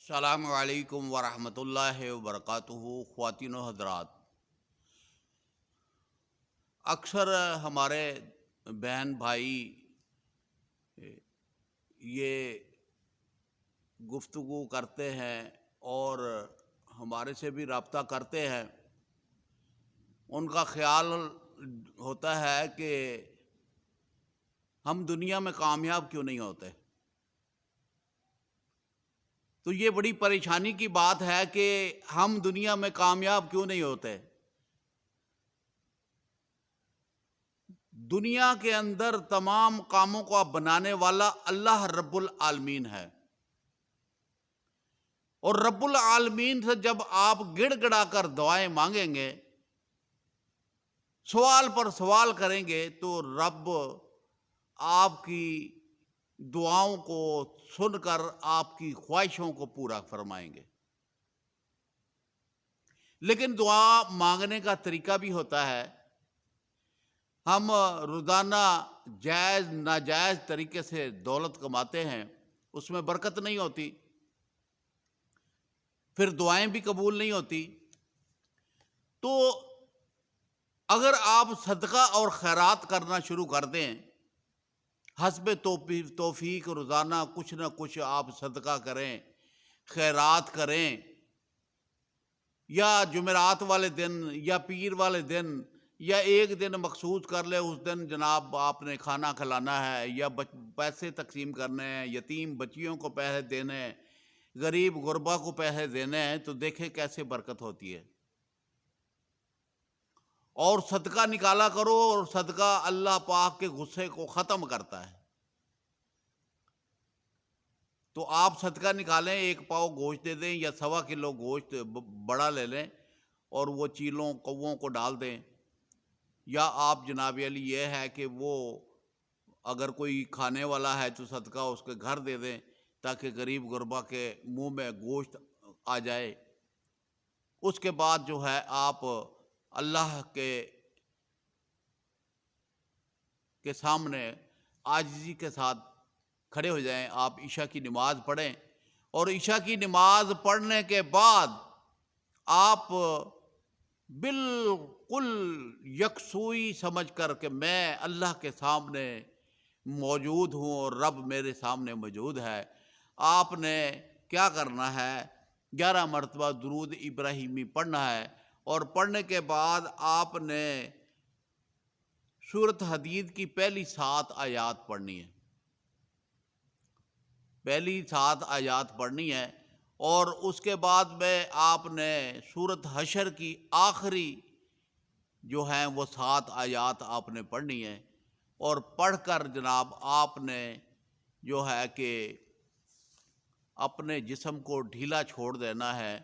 السلام علیکم ورحمۃ اللہ وبرکاتہ۔ خواتین و حضرات، اکثر ہمارے بہن بھائی یہ گفتگو کرتے ہیں اور ہمارے سے بھی رابطہ کرتے ہیں۔ ان کا خیال ہوتا ہے کہ ہم دنیا میں کامیاب کیوں نہیں ہوتے۔ تو یہ بڑی پریشانی کی بات ہے کہ ہم دنیا میں کامیاب کیوں نہیں ہوتے۔ دنیا کے اندر تمام کاموں کو بنانے والا اللہ رب العالمین ہے، اور رب العالمین سے جب آپ گڑ گڑا کر دعائیں مانگیں گے، سوال پر سوال کریں گے، تو رب آپ کی دعاؤں کو سن کر آپ کی خواہشوں کو پورا فرمائیں گے۔ لیکن دعا مانگنے کا طریقہ بھی ہوتا ہے۔ ہم روزانہ جائز ناجائز طریقے سے دولت کماتے ہیں، اس میں برکت نہیں ہوتی، پھر دعائیں بھی قبول نہیں ہوتی۔ تو اگر آپ صدقہ اور خیرات کرنا شروع کر دیں، حسب توفیق روزانہ کچھ نہ کچھ آپ صدقہ کریں، خیرات کریں، یا جمعرات والے دن یا پیر والے دن یا ایک دن مخصوص کر لے، اس دن جناب آپ نے کھانا کھلانا ہے، یا پیسے تقسیم کرنے ہیں، یتیم بچیوں کو پیسے دینے ہیں، غریب غربا کو پیسے دینے ہیں، تو دیکھیں کیسے برکت ہوتی ہے۔ اور صدقہ نکالا کرو، اور صدقہ اللہ پاک کے غصے کو ختم کرتا ہے۔ تو آپ صدقہ نکالیں، ایک پاؤ گوشت دے دیں یا 1.25 کلو گوشت بڑا لے لیں اور وہ چیلوں کووں کو ڈال دیں، یا آپ جناب علی یہ ہے کہ وہ اگر کوئی کھانے والا ہے تو صدقہ اس کے گھر دے دیں، تاکہ غریب غربا کے منہ میں گوشت آ جائے۔ اس کے بعد جو ہے آپ اللہ کے سامنے عاجزی کے ساتھ کھڑے ہو جائیں، آپ عشاء کی نماز پڑھیں، اور عشاء کی نماز پڑھنے کے بعد آپ بالکل یکسوئی سمجھ کر کہ میں اللہ کے سامنے موجود ہوں اور رب میرے سامنے موجود ہے، آپ نے کیا کرنا ہے؟ 11 مرتبہ درود ابراہیمی پڑھنا ہے، اور پڑھنے کے بعد آپ نے سورۃ حدید کی پہلی 7 آیات پڑھنی ہے، پہلی 7 آیات پڑھنی ہے، اور اس کے بعد میں آپ نے سورۃ حشر کی آخری جو ہیں وہ 7 آیات آپ نے پڑھنی ہے، اور پڑھ کر جناب آپ نے جو ہے کہ اپنے جسم کو ڈھیلا چھوڑ دینا ہے۔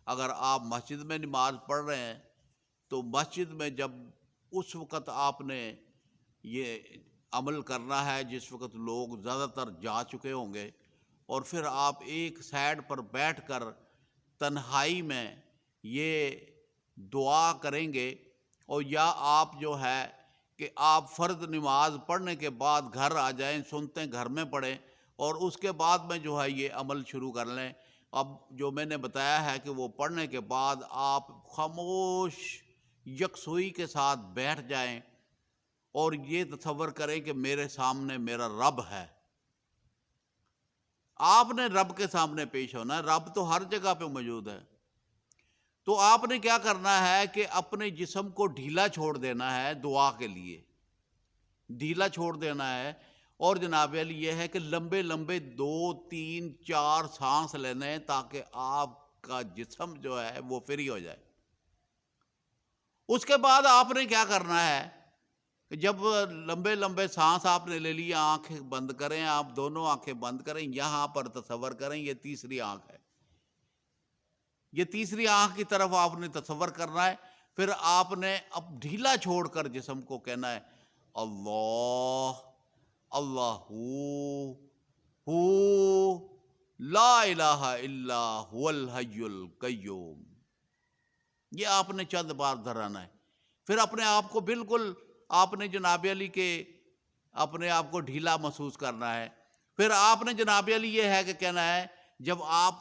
اگر آپ مسجد میں نماز پڑھ رہے ہیں تو مسجد میں جب اس وقت آپ نے یہ عمل کرنا ہے جس وقت لوگ زیادہ تر جا چکے ہوں گے، اور پھر آپ ایک سائڈ پر بیٹھ کر تنہائی میں یہ دعا کریں گے، اور یا آپ جو ہے کہ آپ فرض نماز پڑھنے کے بعد گھر آ جائیں، سنتے گھر میں پڑھیں، اور اس کے بعد میں جو ہے یہ عمل شروع کر لیں۔ اب جو میں نے بتایا ہے کہ وہ پڑھنے کے بعد آپ خاموش یکسوئی کے ساتھ بیٹھ جائیں، اور یہ تصور کریں کہ میرے سامنے میرا رب ہے۔ آپ نے رب کے سامنے پیش ہونا ہے، رب تو ہر جگہ پہ موجود ہے۔ تو آپ نے کیا کرنا ہے کہ اپنے جسم کو ڈھیلا چھوڑ دینا ہے، دعا کے لیے ڈھیلا چھوڑ دینا ہے، اور جناب علی یہ ہے کہ لمبے لمبے 2 3 4 سانس لینے ہیں، تاکہ آپ کا جسم جو ہے وہ فری ہو جائے۔ اس کے بعد آپ نے کیا کرنا ہے کہ جب لمبے لمبے سانس آپ نے لے لی، آنکھیں بند کریں، آپ دونوں آنکھیں بند کریں، یہاں پر تصور کریں یہ تیسری آنکھ ہے، یہ تیسری آنکھ کی طرف آپ نے تصور کرنا ہے۔ پھر آپ نے اب ڈھیلا چھوڑ کر جسم کو کہنا ہے اللہ اللہ لا الہ الا هو الحی القیوم، یہ آپ نے چند بار دہرانا ہے۔ پھر اپنے آپ کو بالکل آپ نے جناب علی کے اپنے آپ کو ڈھیلا محسوس کرنا ہے۔ پھر آپ نے جناب علی یہ ہے کہ کہنا ہے، جب آپ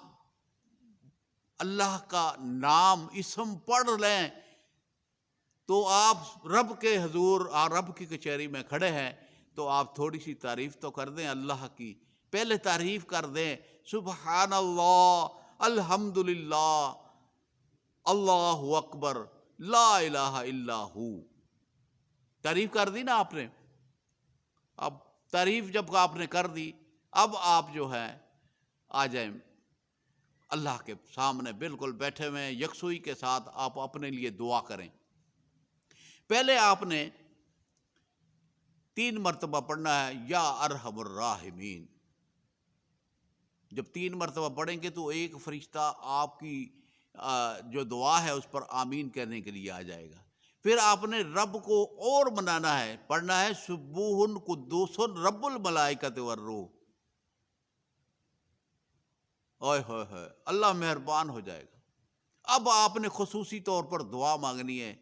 اللہ کا نام اسم پڑھ لیں تو آپ رب کے حضور اور رب کی کچہری میں کھڑے ہیں، تو آپ تھوڑی سی تعریف تو کر دیں اللہ کی، پہلے تعریف کر دیں، سبحان اللہ، الحمدللہ، اللہ اکبر، لا الہ الا ہو، تعریف کر دی نا آپ نے۔ اب تعریف جب آپ نے کر دی، اب آپ جو ہے آ جائیں اللہ کے سامنے، بالکل بیٹھے ہوئے ہیں، یکسوئی کے ساتھ آپ اپنے لیے دعا کریں۔ پہلے آپ نے 3 مرتبہ پڑھنا ہے یا ارحم الراحمین۔ جب 3 مرتبہ پڑھیں گے تو ایک فرشتہ آپ کی جو دعا ہے اس پر آمین کہنے کے لیے آ جائے گا۔ پھر آپ نے رب کو اور منانا ہے، پڑھنا ہے سبوح قدوس رب الملائکۃ والروح۔ اوئے ہوئے ہوئے، اللہ مہربان ہو جائے گا۔ اب آپ نے خصوصی طور پر دعا مانگنی ہے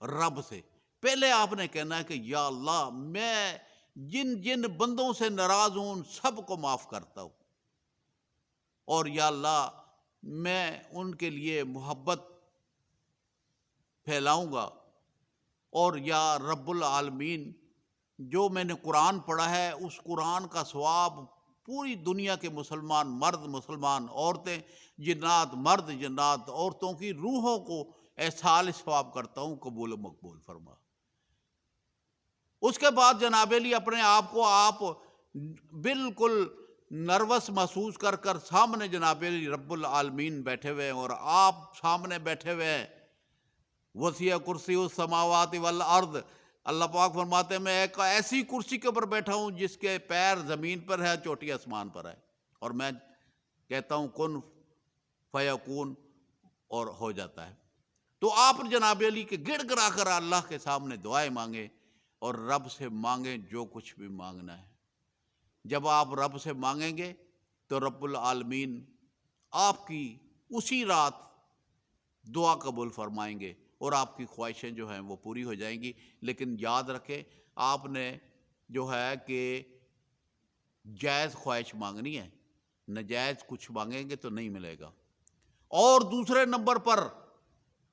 رب سے۔ پہلے آپ نے کہنا ہے کہ یا اللہ، میں جن جن بندوں سے ناراض ہوں ان سب کو معاف کرتا ہوں، اور یا اللہ میں ان کے لیے محبت پھیلاؤں گا، اور یا رب العالمین جو میں نے قرآن پڑھا ہے اس قرآن کا ثواب پوری دنیا کے مسلمان مرد، مسلمان عورتیں، جنات مرد، جنات عورتوں کی روحوں کو ایصال ثواب کرتا ہوں، قبول و مقبول فرما۔ اس کے بعد جناب علی اپنے آپ کو آپ بالکل نروس محسوس کر کر سامنے جناب علی رب العالمین بیٹھے ہوئے ہیں، اور آپ سامنے بیٹھے ہوئے ہیں، وسیع کرسی السماوات والارض۔ اللہ پاک فرماتے ہیں میں ایک ایسی کرسی کے اوپر بیٹھا ہوں جس کے پیر زمین پر ہے، چوٹی آسمان پر ہے، اور میں کہتا ہوں کن فیکون، اور ہو جاتا ہے۔ تو آپ جناب علی کے گڑ گڑا کر اللہ کے سامنے دعائیں مانگیں، اور رب سے مانگیں جو کچھ بھی مانگنا ہے۔ جب آپ رب سے مانگیں گے تو رب العالمین آپ کی اسی رات دعا قبول فرمائیں گے، اور آپ کی خواہشیں جو ہیں وہ پوری ہو جائیں گی۔ لیکن یاد رکھیں، آپ نے جو ہے کہ جائز خواہش مانگنی ہے، ناجائز کچھ مانگیں گے تو نہیں ملے گا۔ اور دوسرے نمبر پر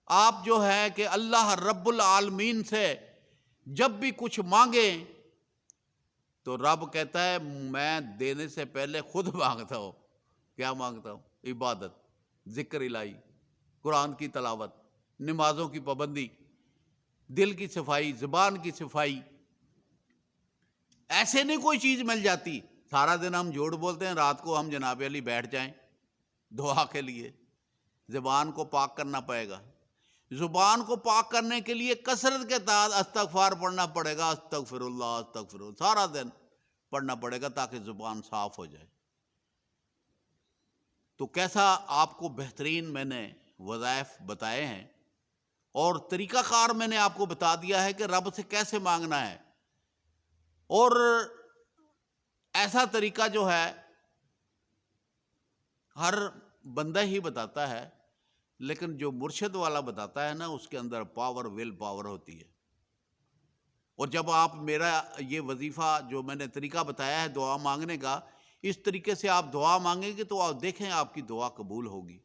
آپ جو ہے کہ اللہ رب العالمین سے جب بھی کچھ مانگیں تو رب کہتا ہے میں دینے سے پہلے خود مانگتا ہوں۔ کیا مانگتا ہوں؟ عبادت، ذکر الہی، قرآن کی تلاوت، نمازوں کی پابندی، دل کی صفائی، زبان کی صفائی۔ ایسے نہیں کوئی چیز مل جاتی، سارا دن ہم جھوٹ بولتے ہیں، رات کو ہم جناب علی بیٹھ جائیں دعا کے لیے۔ زبان کو پاک کرنا پڑے گا۔ زبان کو پاک کرنے کے لیے کثرت کے ساتھ استغفار پڑھنا پڑے گا، استغفر اللہ، استغفر اللہ، سارا دن پڑھنا پڑے گا تاکہ زبان صاف ہو جائے۔ تو کیسا آپ کو بہترین میں نے وظائف بتائے ہیں، اور طریقہ کار میں نے آپ کو بتا دیا ہے کہ رب سے کیسے مانگنا ہے۔ اور ایسا طریقہ جو ہے ہر بندہ ہی بتاتا ہے، لیکن جو مرشد والا بتاتا ہے نا اس کے اندر پاور، ول پاور ہوتی ہے۔ اور جب آپ میرا یہ وظیفہ جو میں نے طریقہ بتایا ہے دعا مانگنے کا، اس طریقے سے آپ دعا مانگیں گے تو آپ دیکھیں آپ کی دعا قبول ہوگی،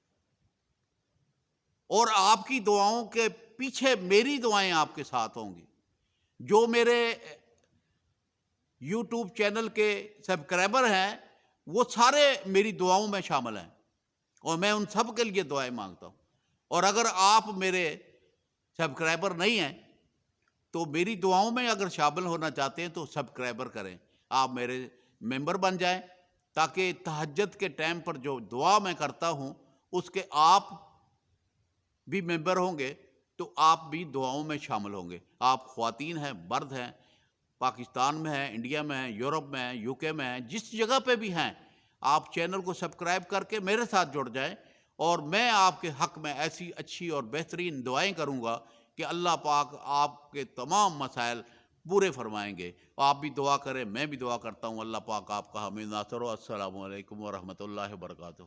اور آپ کی دعاؤں کے پیچھے میری دعائیں آپ کے ساتھ ہوں گی۔ جو میرے یوٹیوب چینل کے سبسکرائبر ہیں وہ سارے میری دعاؤں میں شامل ہیں، اور میں ان سب کے لیے دعائیں مانگتا ہوں۔ اور اگر آپ میرے سبسکرائبر نہیں ہیں تو میری دعاؤں میں اگر شامل ہونا چاہتے ہیں تو سبسکرائبر کریں، آپ میرے ممبر بن جائیں، تاکہ تہجد کے ٹائم پر جو دعا میں کرتا ہوں اس کے آپ بھی ممبر ہوں گے تو آپ بھی دعاؤں میں شامل ہوں گے۔ آپ خواتین ہیں، مرد ہیں، پاکستان میں ہیں، انڈیا میں ہیں، یورپ میں ہیں، یو کے میں ہیں، جس جگہ پہ بھی ہیں، آپ چینل کو سبسکرائب کر کے میرے ساتھ جڑ جائیں، اور میں آپ کے حق میں ایسی اچھی اور بہترین دعائیں کروں گا کہ اللہ پاک آپ کے تمام مسائل پورے فرمائیں گے۔ آپ بھی دعا کریں، میں بھی دعا کرتا ہوں، اللہ پاک آپ کا حامی ناصر ہو۔ السلام علیکم ورحمۃ اللہ وبرکاتہ۔